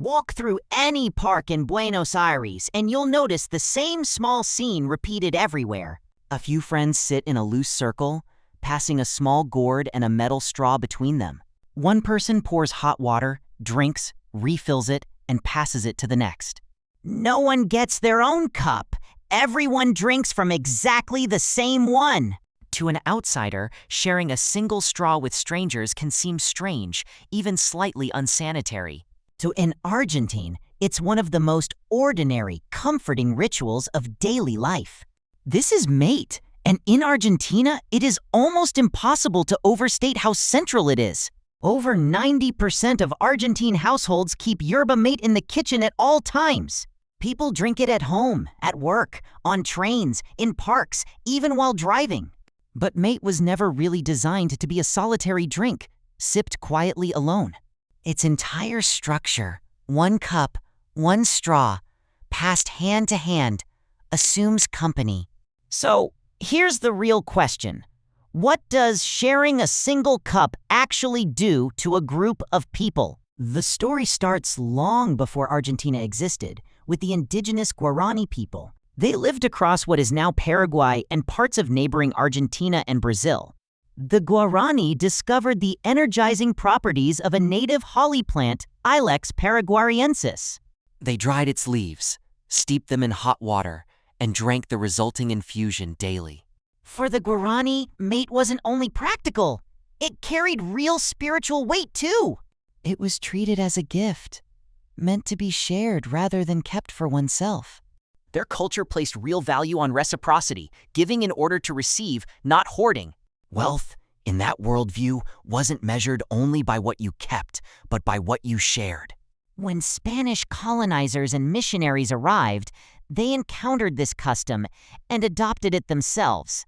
Walk through any park in Buenos Aires and you'll notice the same small scene repeated everywhere. A few friends sit in a loose circle, passing a small gourd and a metal straw between them. One person pours hot water, drinks, refills it, and passes it to the next. No one gets their own cup. Everyone drinks from exactly the same one. To an outsider, sharing a single straw with strangers can seem strange, even slightly unsanitary. So in Argentina, it's one of the most ordinary, comforting rituals of daily life. This is mate, and in Argentina, it is almost impossible to overstate how central it is. Over 90% of Argentine households keep yerba mate in the kitchen at all times. People drink it at home, at work, on trains, in parks, even while driving. But mate was never really designed to be a solitary drink, sipped quietly alone. Its entire structure, one cup, one straw, passed hand to hand, assumes company. So, here's the real question. What does sharing a single cup actually do to a group of people? The story starts long before Argentina existed, with the indigenous Guarani people. They lived across what is now Paraguay and parts of neighboring Argentina and Brazil. The Guarani discovered the energizing properties of a native holly plant, Ilex paraguariensis. They dried its leaves, steeped them in hot water, and drank the resulting infusion daily. For the Guarani, mate wasn't only practical, it carried real spiritual weight too. It was treated as a gift, meant to be shared rather than kept for oneself. Their culture placed real value on reciprocity, giving in order to receive, not hoarding. Wealth, in that worldview, wasn't measured only by what you kept, but by what you shared. When Spanish colonizers and missionaries arrived, they encountered this custom and adopted it themselves.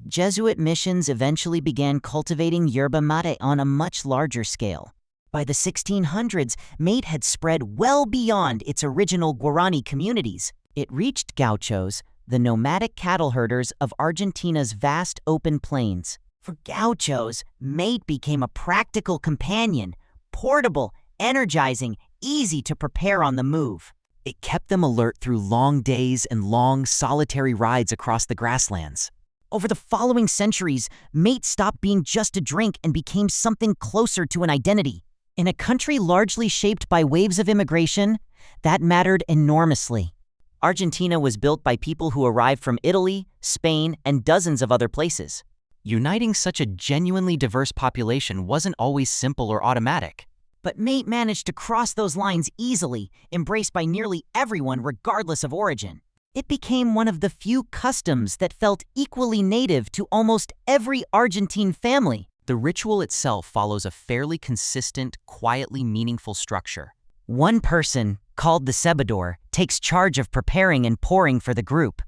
Jesuit missions eventually began cultivating yerba mate on a much larger scale. By the 1600s, mate had spread well beyond its original Guarani communities. It reached gauchos, the nomadic cattle herders of Argentina's vast open plains. For gauchos, mate became a practical companion, portable, energizing, easy to prepare on the move. It kept them alert through long days and long, solitary rides across the grasslands. Over the following centuries, mate stopped being just a drink and became something closer to an identity. In a country largely shaped by waves of immigration, that mattered enormously. Argentina was built by people who arrived from Italy, Spain, and dozens of other places. Uniting such a genuinely diverse population wasn't always simple or automatic. But mate managed to cross those lines easily, embraced by nearly everyone regardless of origin. It became one of the few customs that felt equally native to almost every Argentine family. The ritual itself follows a fairly consistent, quietly meaningful structure. One person, called the cebador, takes charge of preparing and pouring for the group.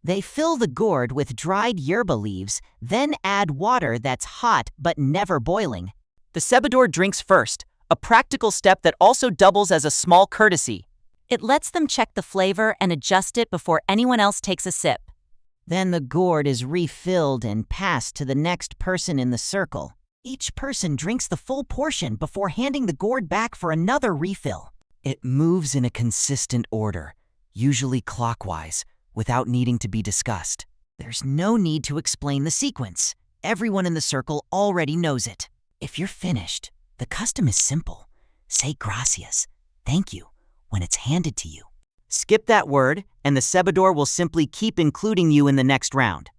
They fill the gourd with dried yerba leaves, then add water that's hot but never boiling. The cebador drinks first, a practical step that also doubles as a small courtesy. It lets them check the flavor and adjust it before anyone else takes a sip. Then the gourd is refilled and passed to the next person in the circle. Each person drinks the full portion before handing the gourd back for another refill. It moves in a consistent order, usually clockwise, without needing to be discussed. There's no need to explain the sequence. Everyone in the circle already knows it. If you're finished, the custom is simple. Say gracias, thank you, when it's handed to you. Skip that word, and the cebador will simply keep including you in the next round.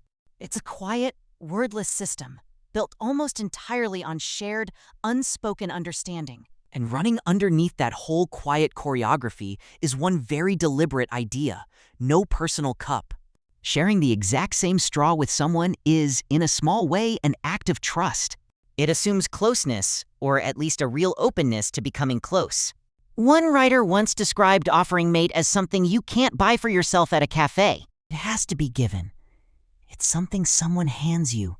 It's a quiet, wordless system, built almost entirely on shared, unspoken understanding. And running underneath that whole quiet choreography is one very deliberate idea: no personal cup. Sharing the exact same straw with someone is, in a small way, an act of trust. It assumes closeness, or at least a real openness to becoming close. One writer once described offering mate as something you can't buy for yourself at a cafe. It has to be given. It's something someone hands you,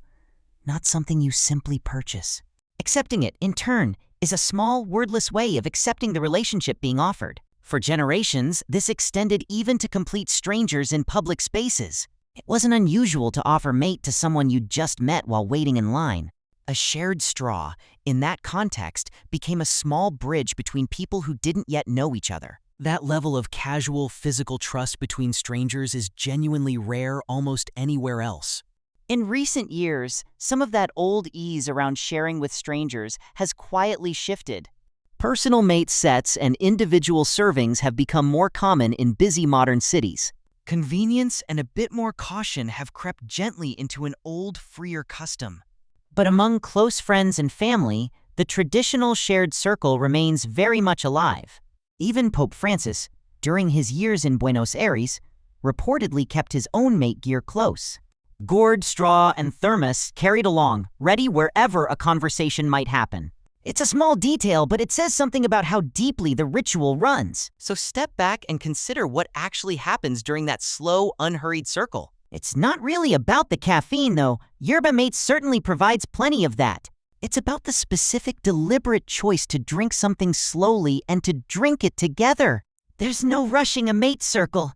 not something you simply purchase. Accepting it, in turn, is a small, wordless way of accepting the relationship being offered. For generations, this extended even to complete strangers in public spaces. It wasn't unusual to offer mate to someone you'd just met while waiting in line. A shared straw, in that context, became a small bridge between people who didn't yet know each other. That level of casual physical trust between strangers is genuinely rare almost anywhere else. In recent years, some of that old ease around sharing with strangers has quietly shifted. Personal mate sets and individual servings have become more common in busy modern cities. Convenience and a bit more caution have crept gently into an old, freer custom. But among close friends and family, the traditional shared circle remains very much alive. Even Pope Francis, during his years in Buenos Aires, reportedly kept his own mate gear close. Gourd, straw, and thermos carried along, ready wherever a conversation might happen. It's a small detail, but it says something about how deeply the ritual runs. So step back and consider what actually happens during that slow, unhurried circle. It's not really about the caffeine, though. Yerba mate certainly provides plenty of that. It's about the specific, deliberate choice to drink something slowly and to drink it together. There's no rushing a mate circle.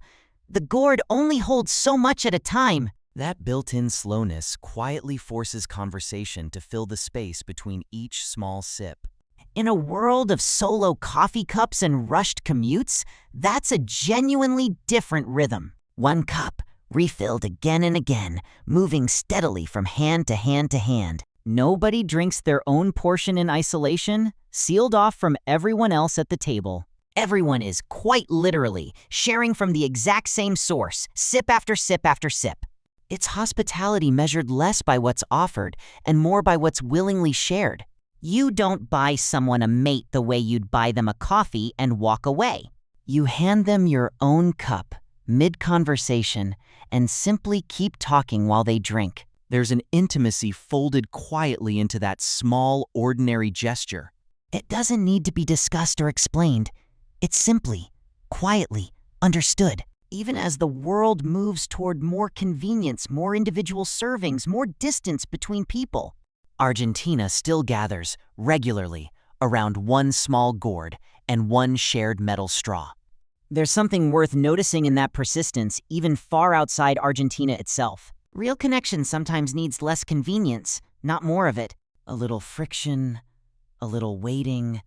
The gourd only holds so much at a time. That built-in slowness quietly forces conversation to fill the space between each small sip. In a world of solo coffee cups and rushed commutes, that's a genuinely different rhythm. One cup, refilled again and again, moving steadily from hand to hand to hand. Nobody drinks their own portion in isolation, sealed off from everyone else at the table. Everyone is quite literally sharing from the exact same source, sip after sip after sip. It's hospitality measured less by what's offered and more by what's willingly shared. You don't buy someone a mate the way you'd buy them a coffee and walk away. You hand them your own cup, mid-conversation, and simply keep talking while they drink. There's an intimacy folded quietly into that small, ordinary gesture. It doesn't need to be discussed or explained. It's simply, quietly, understood. Even as the world moves toward more convenience, more individual servings, more distance between people, Argentina still gathers, regularly, around one small gourd and one shared metal straw. There's something worth noticing in that persistence, even far outside Argentina itself. Real connection sometimes needs less convenience, not more of it. A little friction, a little waiting,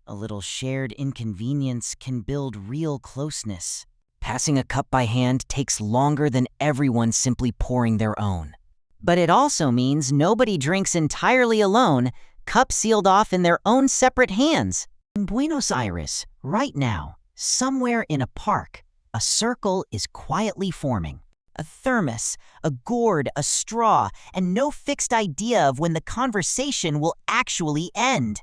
a little shared inconvenience can build real closeness. Passing a cup by hand takes longer than everyone simply pouring their own. But it also means nobody drinks entirely alone, cup sealed off in their own separate hands. In Buenos Aires, right now, somewhere in a park, a circle is quietly forming. A thermos, a gourd, a straw, and no fixed idea of when the conversation will actually end.